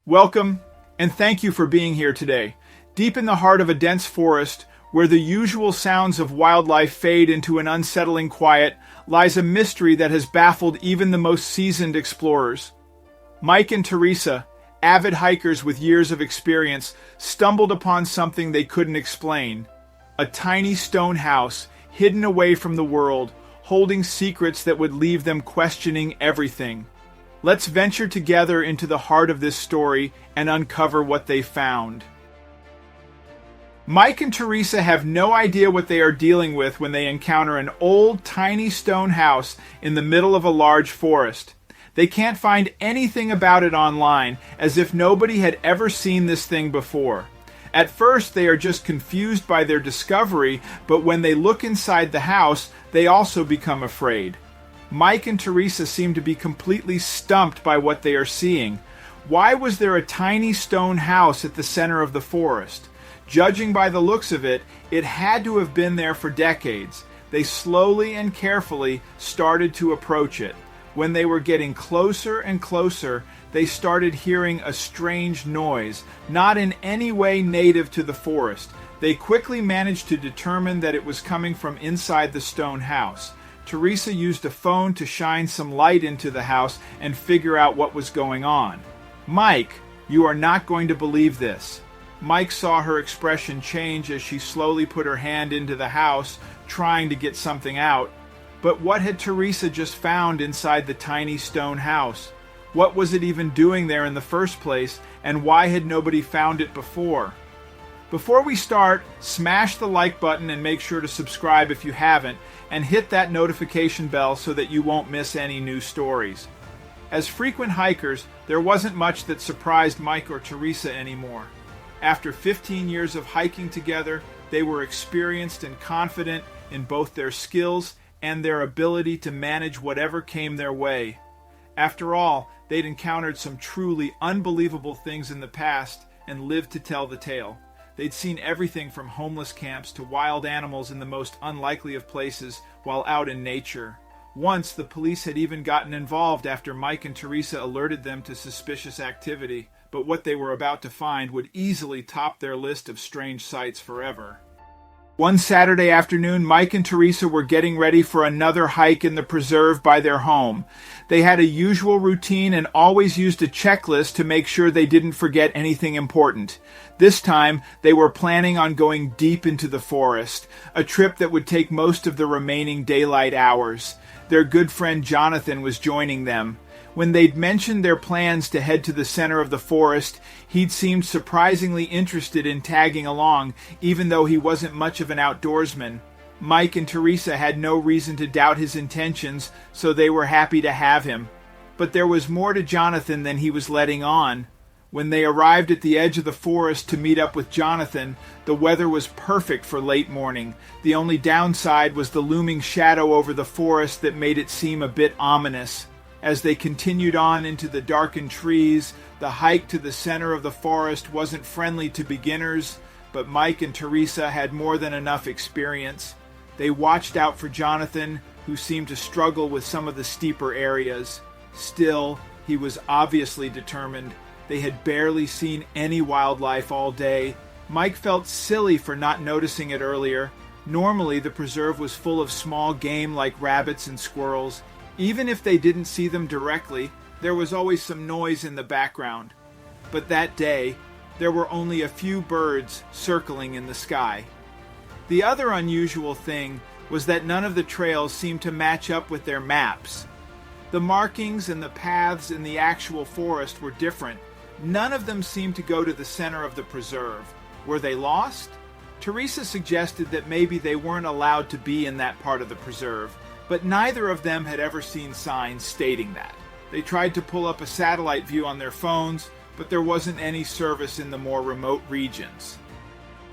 Welcome, and thank you for being here today. Deep in the heart of a dense forest, where the usual sounds of wildlife fade into an unsettling quiet, lies a mystery that has baffled even the most seasoned explorers. Mike and Teresa, avid hikers with years of experience, stumbled upon something they couldn't explain. A tiny stone house, hidden away from the world, holding secrets that would leave them questioning everything. Let's venture together into the heart of this story and uncover what they found. Mike and Teresa have no idea what they are dealing with when they encounter an old, tiny stone house in the middle of a large forest. They can't find anything about it online, as if nobody had ever seen this thing before. At first, they are just confused by their discovery, but when they look inside the house, they also become afraid. Mike and Teresa seem to be completely stumped by what they are seeing. Why was there a tiny stone house at the center of the forest? Judging by the looks of it, it had to have been there for decades. They slowly and carefully started to approach it. When they were getting closer and closer, they started hearing a strange noise, not in any way native to the forest. They quickly managed to determine that it was coming from inside the stone house. Teresa used a phone to shine some light into the house and figure out what was going on. "Mike, you are not going to believe this." Mike saw her expression change as she slowly put her hand into the house, trying to get something out. But what had Teresa just found inside the tiny stone house? What was it even doing there in the first place, and why had nobody found it before? Before we start, smash the like button and make sure to subscribe if you haven't, and hit that notification bell so that you won't miss any new stories. As frequent hikers, there wasn't much that surprised Mike or Teresa anymore. After 15 years of hiking together, they were experienced and confident in both their skills and their ability to manage whatever came their way. After all, they'd encountered some truly unbelievable things in the past and lived to tell the tale. They'd seen everything from homeless camps to wild animals in the most unlikely of places while out in nature. Once, the police had even gotten involved after Mike and Teresa alerted them to suspicious activity, but what they were about to find would easily top their list of strange sights forever. One Saturday afternoon, Mike and Teresa were getting ready for another hike in the preserve by their home. They had a usual routine and always used a checklist to make sure they didn't forget anything important. This time, they were planning on going deep into the forest, a trip that would take most of the remaining daylight hours. Their good friend Jonathan was joining them. When they'd mentioned their plans to head to the center of the forest, he'd seemed surprisingly interested in tagging along, even though he wasn't much of an outdoorsman. Mike and Teresa had no reason to doubt his intentions, so they were happy to have him. But there was more to Jonathan than he was letting on. When they arrived at the edge of the forest to meet up with Jonathan, the weather was perfect for late morning. The only downside was the looming shadow over the forest that made it seem a bit ominous. As they continued on into the darkened trees, the hike to the center of the forest wasn't friendly to beginners, but Mike and Teresa had more than enough experience. They watched out for Jonathan, who seemed to struggle with some of the steeper areas. Still, he was obviously determined. They had barely seen any wildlife all day. Mike felt silly for not noticing it earlier. Normally, the preserve was full of small game like rabbits and squirrels. Even if they didn't see them directly, there was always some noise in the background. But that day, there were only a few birds circling in the sky. The other unusual thing was that none of the trails seemed to match up with their maps. The markings and the paths in the actual forest were different. None of them seemed to go to the center of the preserve. Were they lost? Teresa suggested that maybe they weren't allowed to be in that part of the preserve, but neither of them had ever seen signs stating that. They tried to pull up a satellite view on their phones, but there wasn't any service in the more remote regions.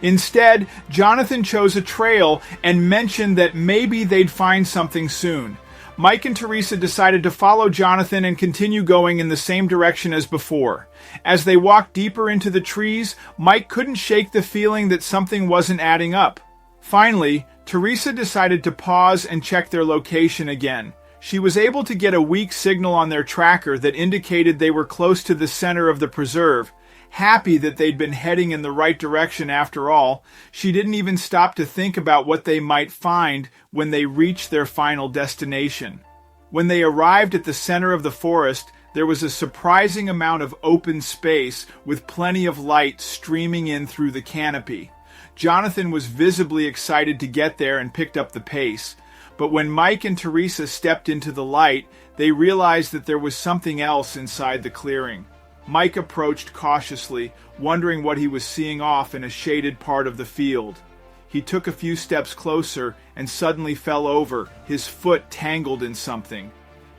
Instead, Jonathan chose a trail and mentioned that maybe they'd find something soon. Mike and Teresa decided to follow Jonathan and continue going in the same direction as before. As they walked deeper into the trees, Mike couldn't shake the feeling that something wasn't adding up. Finally, Teresa decided to pause and check their location again. She was able to get a weak signal on their tracker that indicated they were close to the center of the preserve. Happy that they'd been heading in the right direction after all, she didn't even stop to think about what they might find when they reached their final destination. When they arrived at the center of the forest, there was a surprising amount of open space with plenty of light streaming in through the canopy. Jonathan was visibly excited to get there and picked up the pace. But when Mike and Teresa stepped into the light, they realized that there was something else inside the clearing. Mike approached cautiously, wondering what he was seeing off in a shaded part of the field. He took a few steps closer and suddenly fell over, his foot tangled in something.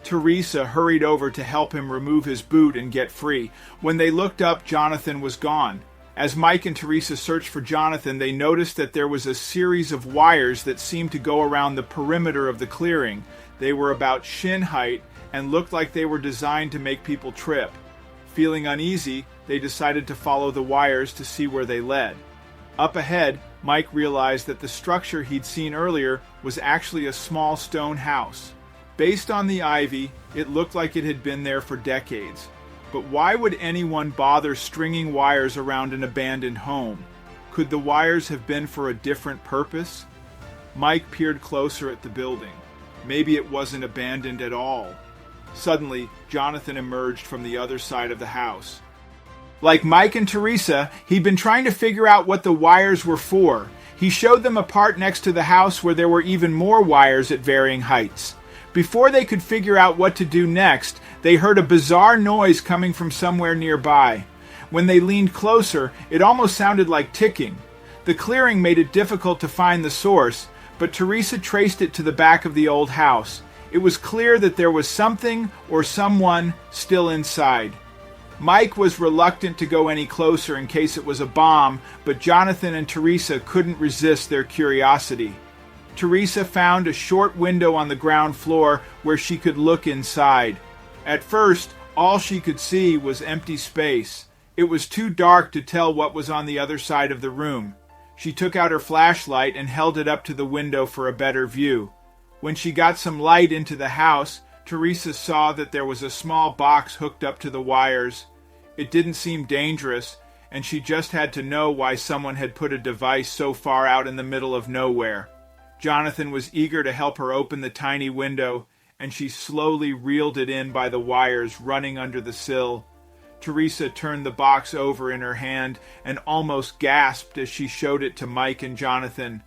Teresa hurried over to help him remove his boot and get free. When they looked up, Jonathan was gone. As Mike and Teresa searched for Jonathan, they noticed that there was a series of wires that seemed to go around the perimeter of the clearing. They were about shin height and looked like they were designed to make people trip. Feeling uneasy, they decided to follow the wires to see where they led. Up ahead, Mike realized that the structure he'd seen earlier was actually a small stone house. Based on the ivy, it looked like it had been there for decades. But why would anyone bother stringing wires around an abandoned home? Could the wires have been for a different purpose? Mike peered closer at the building. Maybe it wasn't abandoned at all. Suddenly, Jonathan emerged from the other side of the house. Like Mike and Teresa, he'd been trying to figure out what the wires were for. He showed them a part next to the house where there were even more wires at varying heights. Before they could figure out what to do next, they heard a bizarre noise coming from somewhere nearby. When they leaned closer, it almost sounded like ticking. The clearing made it difficult to find the source, but Teresa traced it to the back of the old house. It was clear that there was something or someone still inside. Mike was reluctant to go any closer in case it was a bomb, but Jonathan and Teresa couldn't resist their curiosity. Teresa found a short window on the ground floor where she could look inside. At first, all she could see was empty space. It was too dark to tell what was on the other side of the room. She took out her flashlight and held it up to the window for a better view. When she got some light into the house, Teresa saw that there was a small box hooked up to the wires. It didn't seem dangerous, and she just had to know why someone had put a device so far out in the middle of nowhere. Jonathan was eager to help her open the tiny window, and she slowly reeled it in by the wires running under the sill. Teresa turned the box over in her hand and almost gasped as she showed it to Mike and Jonathan.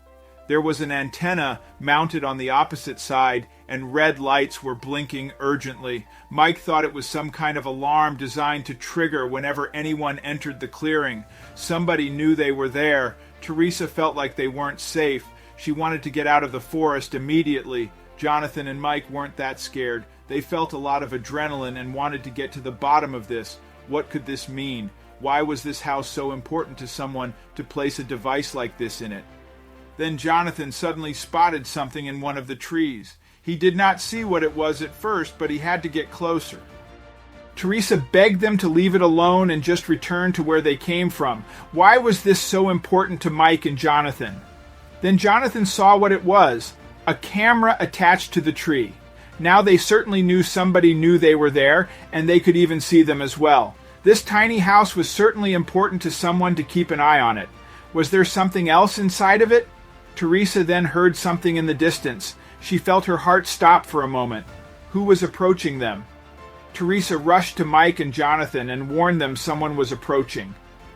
There was an antenna mounted on the opposite side, and red lights were blinking urgently. Mike thought it was some kind of alarm designed to trigger whenever anyone entered the clearing. Somebody knew they were there. Teresa felt like they weren't safe. She wanted to get out of the forest immediately. Jonathan and Mike weren't that scared. They felt a lot of adrenaline and wanted to get to the bottom of this. What could this mean? Why was this house so important to someone to place a device like this in it? Then Jonathan suddenly spotted something in one of the trees. He did not see what it was at first, but he had to get closer. Teresa begged them to leave it alone and just return to where they came from. Why was this so important to Mike and Jonathan? Then Jonathan saw what it was, a camera attached to the tree. Now they certainly knew somebody knew they were there, and they could even see them as well. This tiny house was certainly important to someone to keep an eye on it. Was there something else inside of it? Teresa then heard something in the distance. She felt her heart stop for a moment. Who was approaching them? Teresa rushed to Mike and Jonathan and warned them someone was approaching.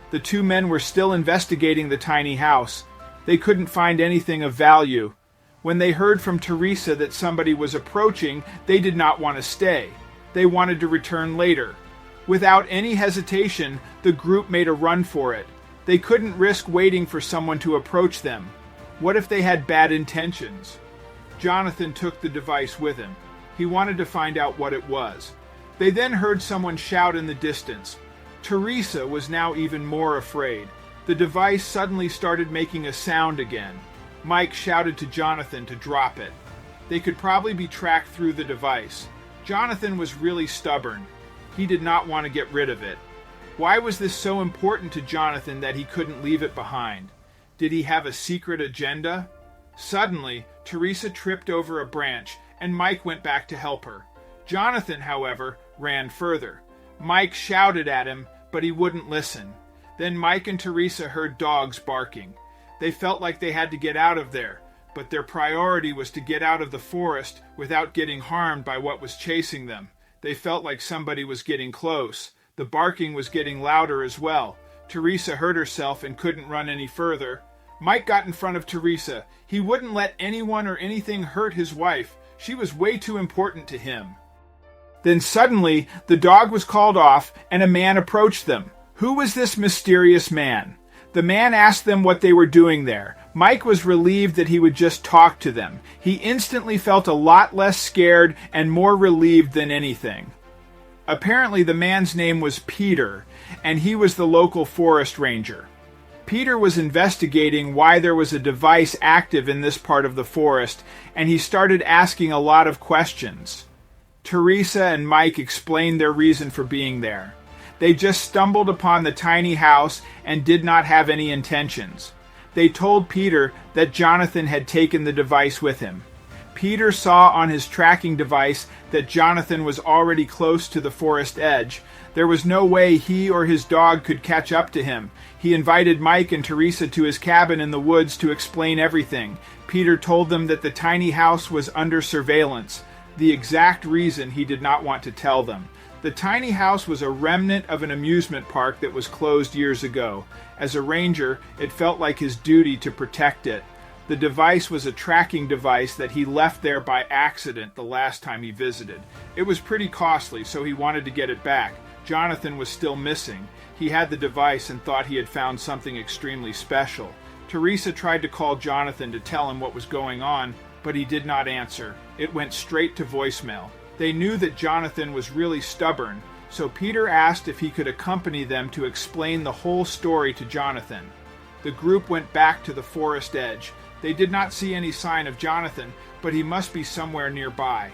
The two men were still investigating the tiny house. They couldn't find anything of value. When they heard from Teresa that somebody was approaching, they did not want to stay. They wanted to return later. Without any hesitation, the group made a run for it. They couldn't risk waiting for someone to approach them. What if they had bad intentions? Jonathan took the device with him. He wanted to find out what it was. They then heard someone shout in the distance. Teresa was now even more afraid. The device suddenly started making a sound again. Mike shouted to Jonathan to drop it. They could probably be tracked through the device. Jonathan was really stubborn. He did not want to get rid of it. Why was this so important to Jonathan that he couldn't leave it behind? Did he have a secret agenda? Suddenly, Teresa tripped over a branch. and Mike went back to help her. Jonathan, however, ran further. Mike shouted at him, but he wouldn't listen. Then Mike and Teresa heard dogs barking. They felt like they had to get out of there, but their priority was to get out of the forest without getting harmed by what was chasing them. They felt like somebody was getting close. The barking was getting louder as well. Teresa hurt herself and couldn't run any further. Mike got in front of Teresa. He wouldn't let anyone or anything hurt his wife. She was way too important to him. Then suddenly, the dog was called off and a man approached them. Who was this mysterious man? The man asked them what they were doing there. Mike was relieved that he would just talk to them. He instantly felt a lot less scared and more relieved than anything. Apparently, the man's name was Peter, and he was the local forest ranger. Peter was investigating why there was a device active in this part of the forest, and he started asking a lot of questions. Teresa and Mike explained their reason for being there. They just stumbled upon the tiny house and did not have any intentions. They told Peter that Jonathan had taken the device with him. Peter saw on his tracking device that Jonathan was already close to the forest edge. There was no way he or his dog could catch up to him. He invited Mike and Teresa to his cabin in the woods to explain everything. Peter told them that the tiny house was under surveillance, the exact reason he did not want to tell them. The tiny house was a remnant of an amusement park that was closed years ago. As a ranger, it felt like his duty to protect it. The device was a tracking device that he left there by accident the last time he visited. It was pretty costly, so he wanted to get it back. Jonathan was still missing. He had the device and thought he had found something extremely special. Teresa tried to call Jonathan to tell him what was going on, but he did not answer. It went straight to voicemail. They knew that Jonathan was really stubborn, so Peter asked if he could accompany them to explain the whole story to Jonathan. The group went back to the forest edge. They did not see any sign of Jonathan, but he must be somewhere nearby.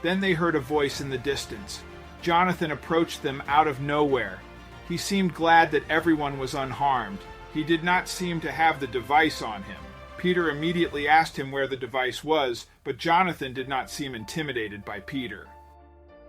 Then they heard a voice in the distance. Jonathan approached them out of nowhere. He seemed glad that everyone was unharmed. He did not seem to have the device on him. Peter immediately asked him where the device was, but Jonathan did not seem intimidated by Peter.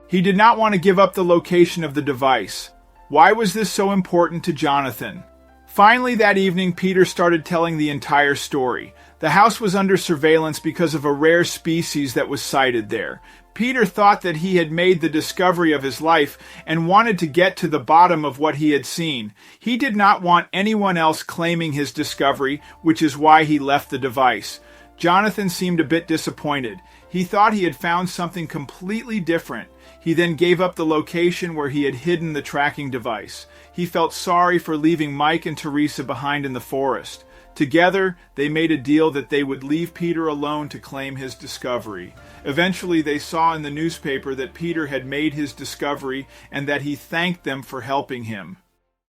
He did not want to give up the location of the device. Why was this so important to Jonathan? Finally, that evening, Peter started telling the entire story. The house was under surveillance because of a rare species that was sighted there. Peter thought that he had made the discovery of his life and wanted to get to the bottom of what he had seen. He did not want anyone else claiming his discovery, which is why he left the device. Jonathan seemed a bit disappointed. He thought he had found something completely different. He then gave up the location where he had hidden the tracking device. He felt sorry for leaving Mike and Teresa behind in the forest. Together, they made a deal that they would leave Peter alone to claim his discovery. Eventually, they saw in the newspaper that Peter had made his discovery and that he thanked them for helping him.